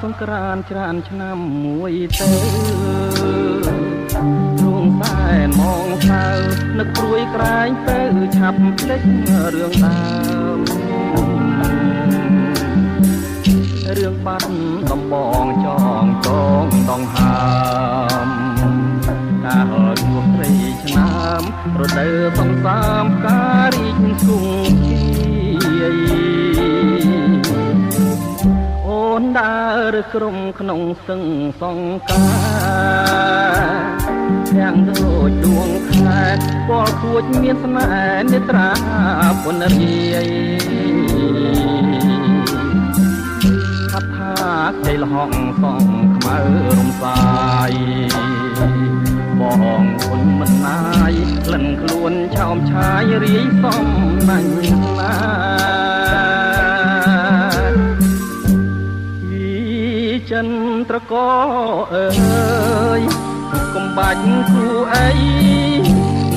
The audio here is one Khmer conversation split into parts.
សង្ក្រានต์ច្រើនឆ្នាំមួយទៅរួងសែនមកសៅនឹកព្រួយក្រែងទៅឆាប់ភ្លេចរឿងដើមរឿងបាត់ដំបងចងចងដងហើមកាលជួបព្រៃឆ្នាំរដូវសង្សាមការរីកគង់ជាអូនដើរក្រុមក្នុងសឹងសង្ការទាំងដូចដួងខែពណ៌គួចមានស្នេហ៍នេត្រាពុនរាយថាខ្ចីលហកសងខ្មៅរំសាយបងគុណមិនណាយក្លិនខ្លួនឆោមឆាយរាយសំណាញ់ណាវិចិនត្រកអើយកុំបាច់គូអី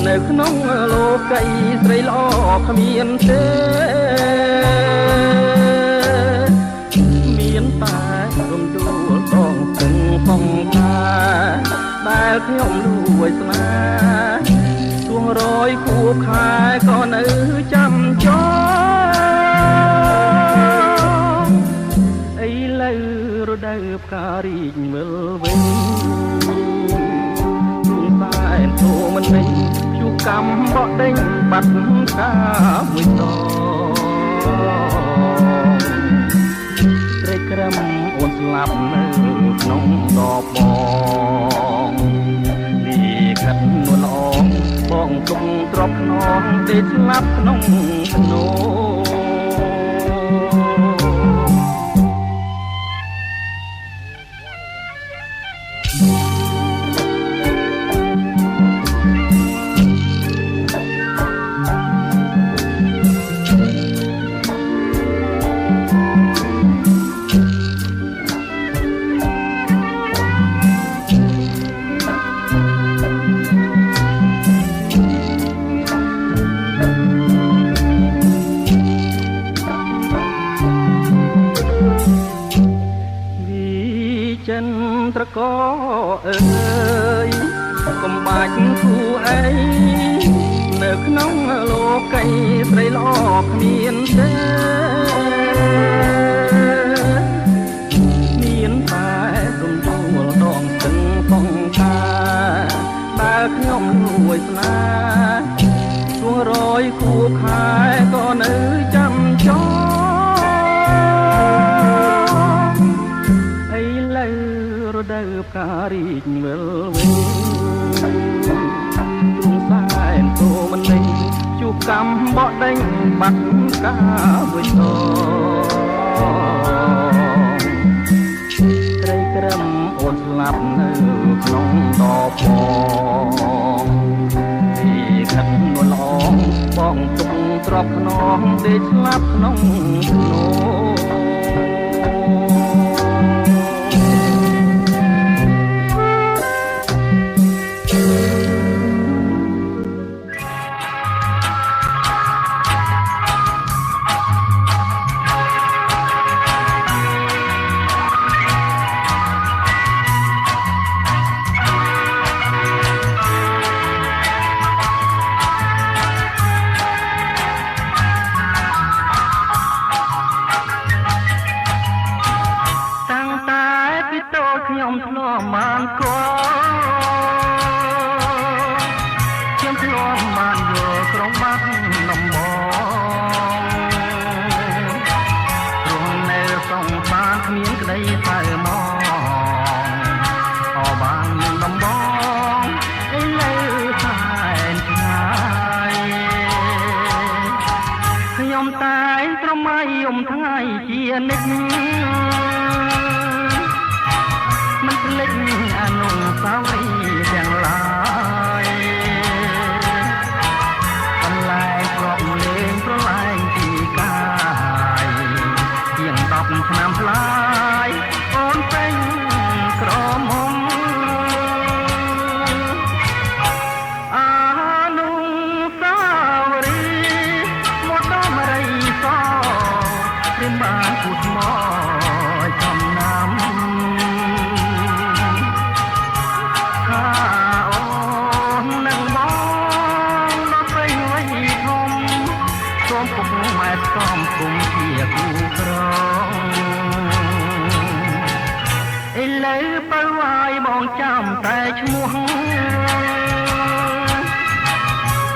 នៅក្នុងលោកីស្រីល្អគ្មានទេមានតែរំដួលបងទឹងផងតាដែលខ្ញុំលួចស្នេហ៍ទួងរយខួបខែក៏នៅចាំចោឥឡូវរដូវផ្ការីកមើលវិញទួងសែនធូមិនវិញជួកំបោះដេញបាត់កាមួយតត្រេកក្រំអូនស្លាប់នៅក្នុងដបបងនេះខាត់នួនអងបងទុំទ្របខ្នងទេស្លាប់ក្នុងភ្នោចិនត្រកអើយកុំបាច់គូអីនៅក្នុងលោកីស្រីល្អគ្មានទេមានតែរំដួលដងស្ទឹងផងតាដែលខ្ញុំលួចស្នេហ៍ទួងរយខួបខែក៏នៅចាំចោរដូវផ្ការីកមើលវិញទួងសែនទូមិនលេងជួបកំបោះដេញបាត់កាមួយតត្រីក្រំអូនស្លាប់នៅក្នុងដបបងទីខាត់នួនល្អបងទុំទ្របខ្នងដេកស្លាប់ក្នុងភ្នោខ្ញុំធ្លាប់បានកខ្ញុំធ្លាប់បានយកក្រុងបាត់ដំបងព្រោះនៅសងបានគ្មានក្តីតែមកអបានដំបងឥឡូវសែនឆ្ងាយខ្ញុំតែងត្រមៃយំថ្ងៃជានិច្ចមិនភ្លេចអនុស្សាវរីយ៍ទាំងឡាយបន្លែងគ្រាប់លេងប្រឡែងទីកាយជាង10ឆ្នាំផ្លាយអូនពេញក្រមុំអនុស្សាវរីយ៍មកដល់រីសព្រាមបានគូថ្មចំណាំ ម៉ែសំគុំជាគូក្រងឥឡូវបើវាយបងចាំតែឈ្មោះ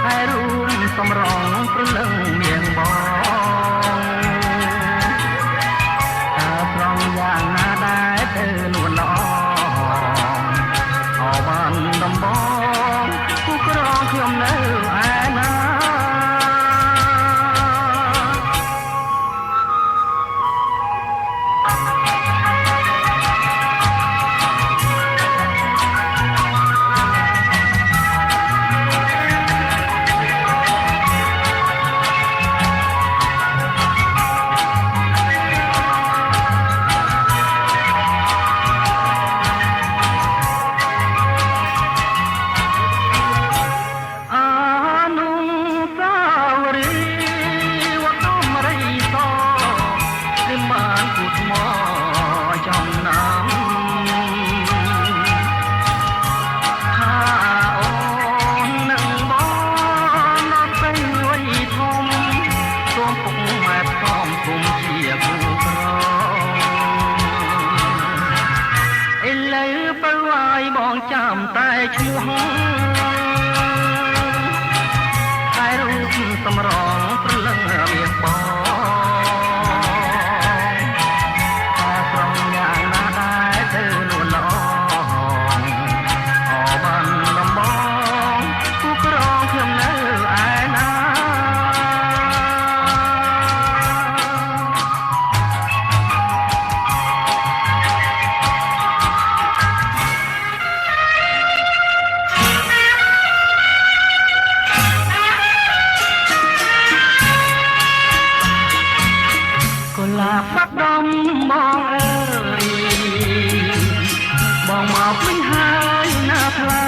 ហើយរួមសំរងព្រលឹងមៀងបងតើត្រង់យ៉ាងណាដែរទៅនួនល្អអបានដំបងគូក្រងខ្ញុំនៅឯណា បងចាំតែឈ្មោះហើយរូបសម្រងព្រលឹងមានបងតែត្រង់យ៉ាងណាដែរទៅនួនល្អអបានដំបងគូក្រងខ្ញុំនៅឯណា បាត់ដំបងអើយបងមកពេញហើយណាថ្លៃ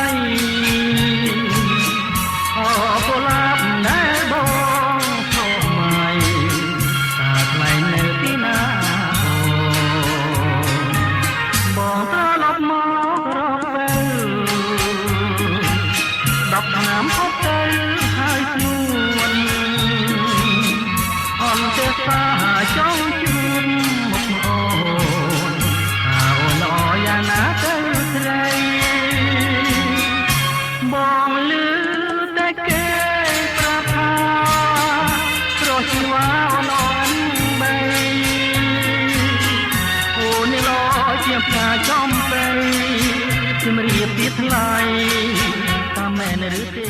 អូកុលាបដែលបងចូលមកតើថ្លៃនៅទីណាបងត្រឡប់មករកទៅ10ឆ្នាំហត់ទៅហើយខ្លួនអន់ទេសាចង់ជួបមកអូនអូនអយ៉ាងណាទៅស្រីបងលឺតែគេប្រាប់ថាប្រសិវ៉ាអូនអនបីអូននេះលោជាផ្កាចំទៅជំរាបពីថ្លៃតាមមែនឬទេ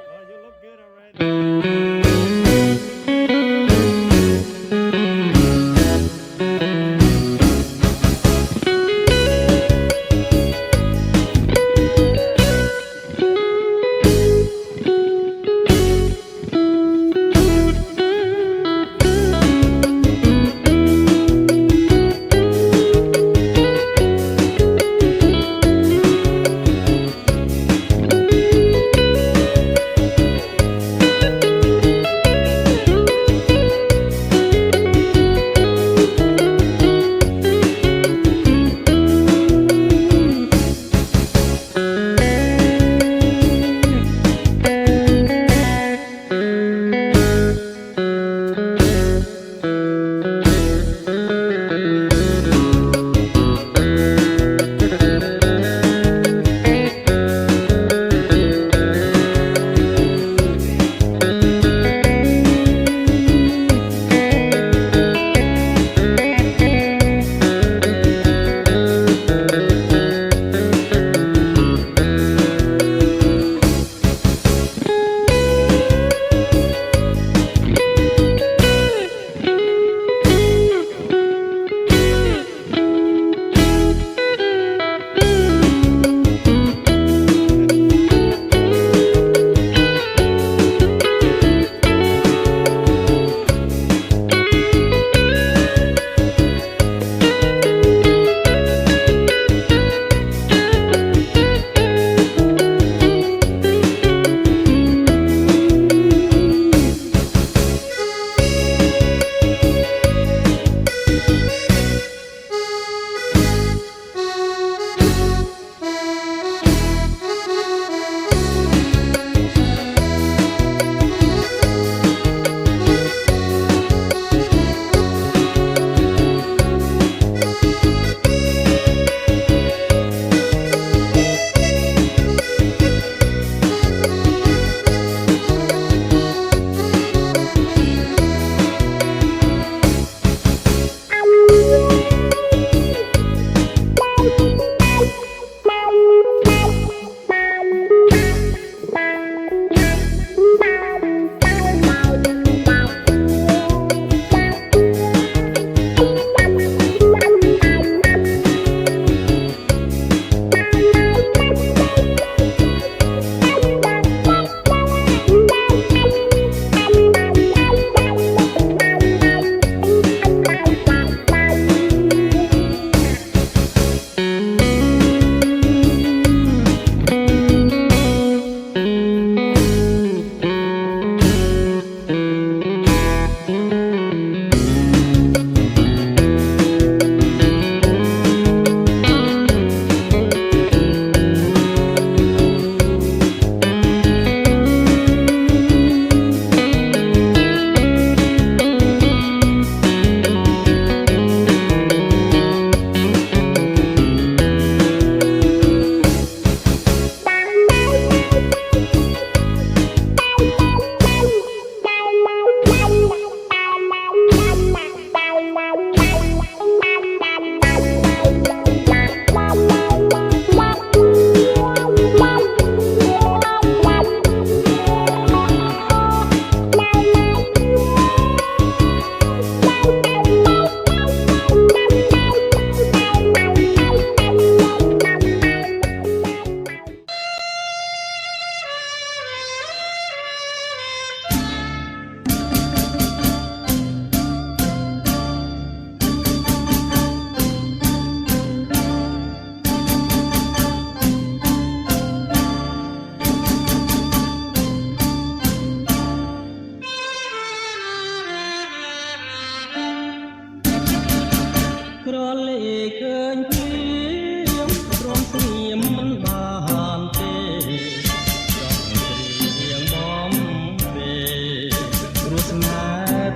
Hãy subscribe cho kênh Ghiền Mì Gõ để không bỏ lỡ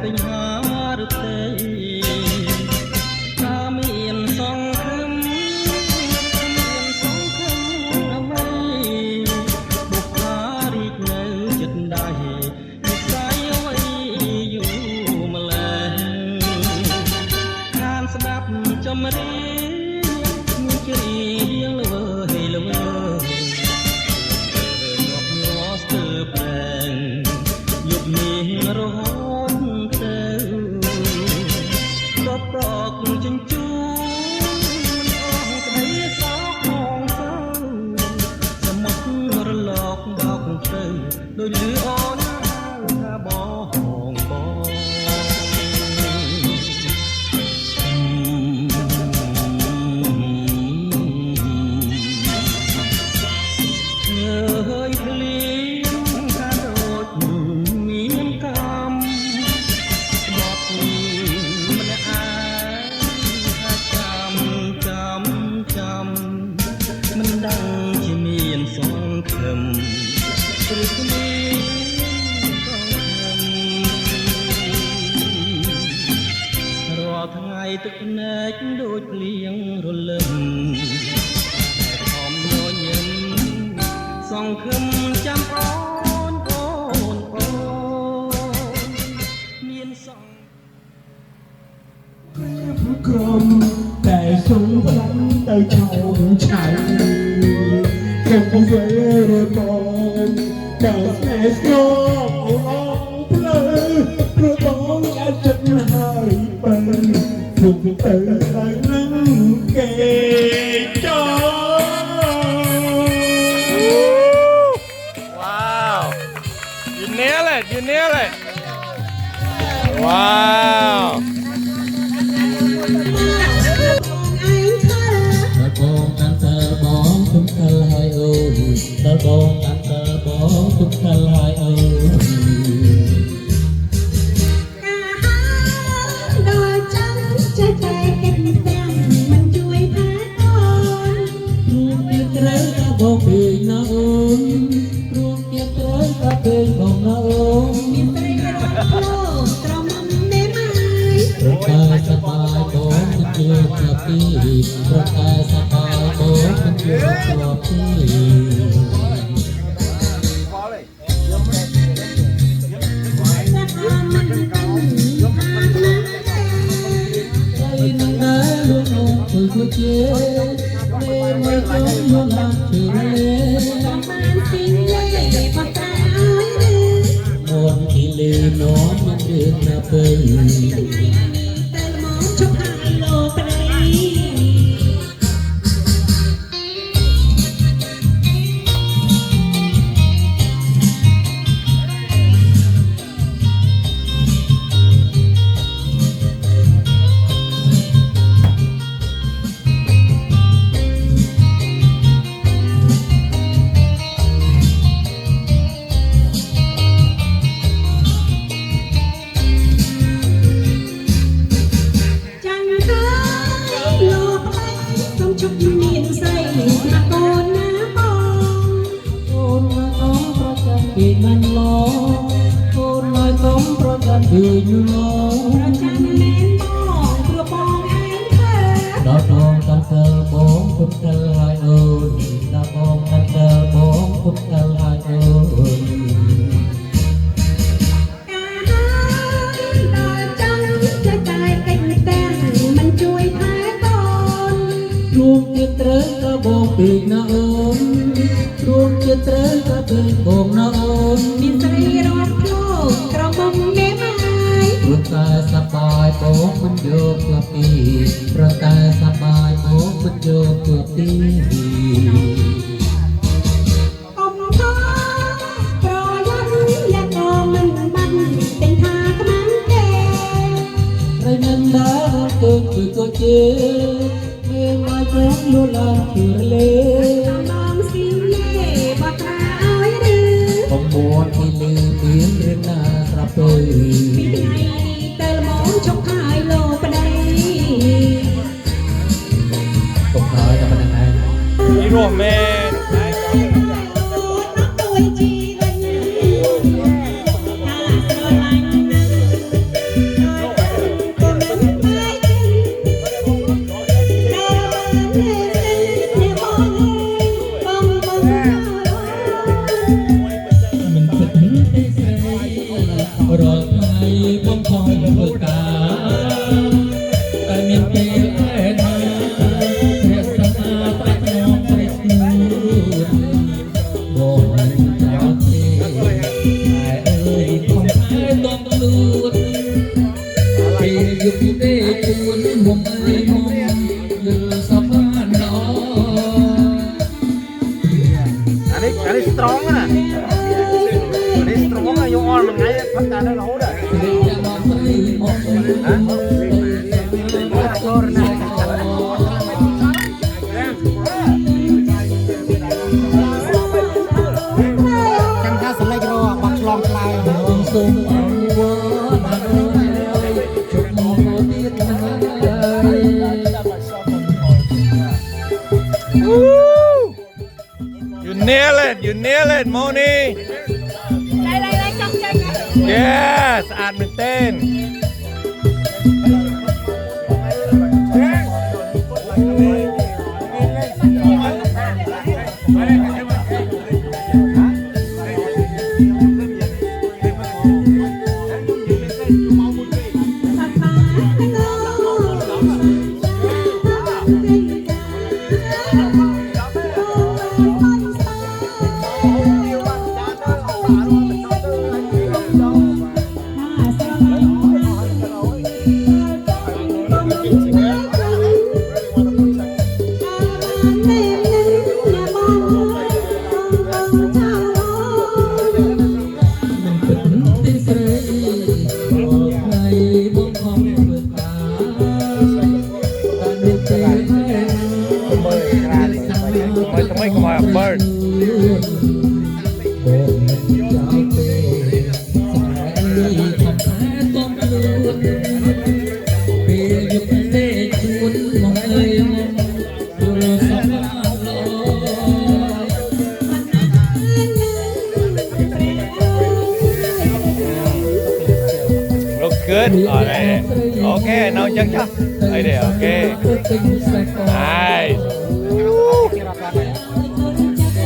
ទិញហាឬទេថាមានសង្ឃឹមមានសង្ឃឹមអ្វីបុព្វារីកនៅចិត្តដៃនិស័យអ្វីយូរម្ល៉េះខានស្ដាប់ចម្រៀងមានជ្រៀងល្វើយល្វើយងាប់ញ័រស្ទើរប្រែងយប់នេះរហូតទៅក៏ប្រកចិញ្ចួនអស់ក្តីសោកផងសៅសមុទ្ររលកបោកទៅដូចលឺអូនថាបងបងហើយភ្លៀងថាដូចមានកម្មបត់ម្នាក់ឯងថាចាំមិនដឹងជាមានសង្ឃឹមឬគ្មានសង្ឃឹមរាល់ថ្ងៃទឹកភ្នែកដូចភ្លៀងរលឹមតែខំញញឹមសង្ឃឹមចាំអូនមានសង្ឃ ក្រមតែសុំផ្លាំទៅឆោមឆៅកុំធ្វើរបងតែស្នេហ៍ស្គមអងផ្លូវព្រោះបងអាចចិត្តហើយបើពុកទៅហើយនឹងគេចោ Wow, you nail it. Wow. បងកាន់តើបងទុំខលហើយអូនតើបងកាន់តើបងទុំខលហើយអូនដល់ចាំចេះតែកិច្ចទាំងមិនជួយផាកូន រួមទៀតត្រូវតែបងពេកណាអូនរួមទៀតត្រូវតែពេកបងណាអូន មានស្រីរត់លោកត្រមទេម៉ាយ ប្រកាសសបាយបងមិនជួបជាទីប្រកាសសបាយបងមិនជួបជាទី សាក់អមមិនដឹងអាណា ใจនឹងដែរលោកនោះធ្វើជាពេលមកចង់យកឡានជឿលេ បងបានស៊ីលេបតាឲ្យឬ មនគីលេននមិនរឿងណាពេញ ថ្ងៃនេះតែមកជប់ហើយលោកប្តី ចាំហើយលោកប្តីសូមជប់មានស្រីស្មាកូនណាបង អូនមកអងប្រចាំពីមិនឡងអូនមកកុំប្រចាំពីយូឡង ប្រចាំមែនបងព្រោះបងឯងធ្វើ ដល់បងកាន់តើបងពុតទៅហើយអូនដល់បងកាន់តើបងពុតទៅហើយអូន ការហើយដល់ចាំចេះតែកិច្ចទាំងមិនជួយផាកូន រួមទៀតត្រូវក៏បងពេកណាអូនរួមទៀតត្រូវក៏ពេកបងណាអូន មានស្រីរត់លោកក្រមុំទេម៉ាយ ព្រោះតែសប្បាយបងមិនយកក្លាប់ទីព្រោះតែសប្បាយបងមិនយកក្លាប់ទី កុំថោប្រយ័ត្នและក៏មិនបានទិញថាខ្មាំងទេ ហើយនឹងដែរទៅជួយក៏ជាពេលមកចង់លូឡានជឿលេ បងស៊ីលេបតាឲ្យឬ បងមួនទីលឺមានរឿងណាស្រាប់ទៅ ពីថ្ងៃនេះទៅមកជប់ហើយលោកប្តី ទុកហើយតែប៉ុណ្្នឹងឯង Hero man. អូនអត់ជួយជីវិតថាស្រឡាញ់ណាស់ បងខំធ្វើការតែមានពេលឯណារក្សាប្រាថ្នាព្រៃស្ងួនបងមិនចោលទេតែអើយខំខែតបខ្លួនពេលយប់ទេជួនមុំអើយមុំយល់សប្បានណោអានេះស្រងណានេះស្រងយកអល់មួយថ្ងៃផឹកតែនៅរហូតហ៎ចាំថាសម្លេចរកបាក់ឆ្លងខ្លាយសូមអរវល់ជុំមកទៀតណា You nail it, you nail it, Moni. đây trong chân Yes, ស្អាតមែនទែន Bird. អូខេនៅអញ្ចឹងចុះអីទេអូខេ Nice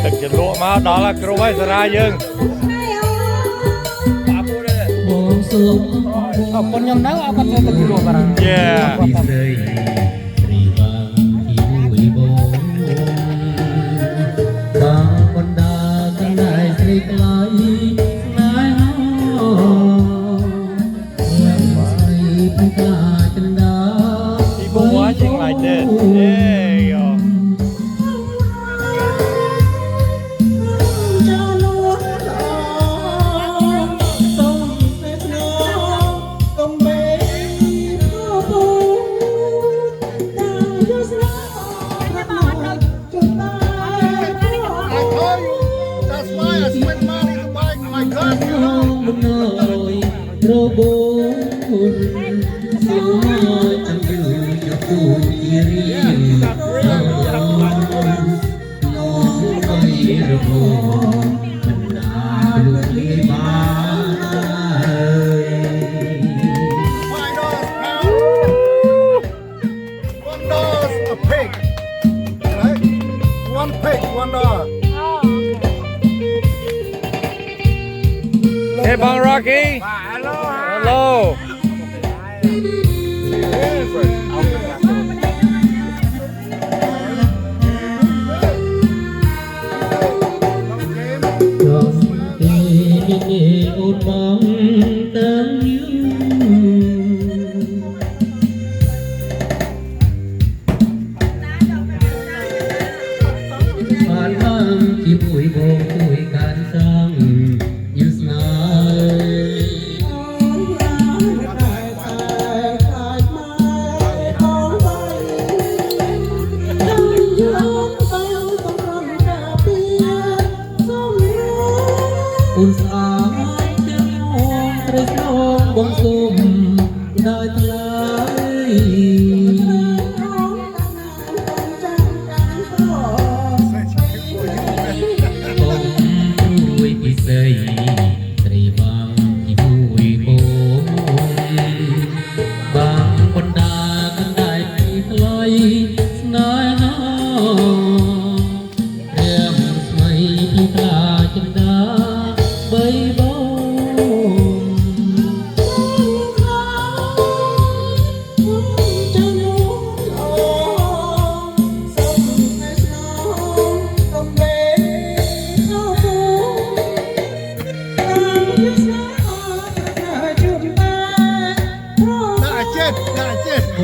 ទឹកជ្រលក់មកដល់ហើយគ្រូហើយសារាយើងបងសូមអរគុណខ្ញុំនៅអរគុណទឹកជ្រលក់បារាំង Yeah ពីស្រីរីបាទីមួយបងតាមបណ្ដាកណ្ដាលស្រីក្លាយស្នេហាPeople watching like this. There you go. Hey, Bang Rocky. Hello. Hello.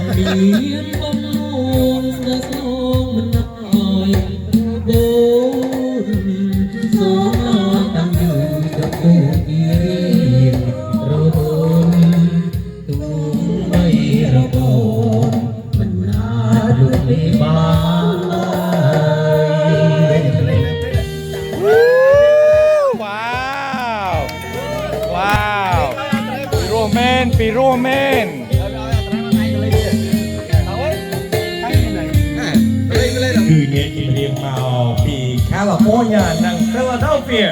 งเบียนบนนูนเมื่อสองมันน้อยโบนสองนอนตั้งอยู่กับเพื่อนอีโรนตูไม่ระบนมันน่าดูไม่บ้า ว้าวว้าวปีโรแมนปีโรแมน คือเนี่ยที่เรียกมาปีแคลิฟอร์เนียนั่งฟิลาเดลเฟีย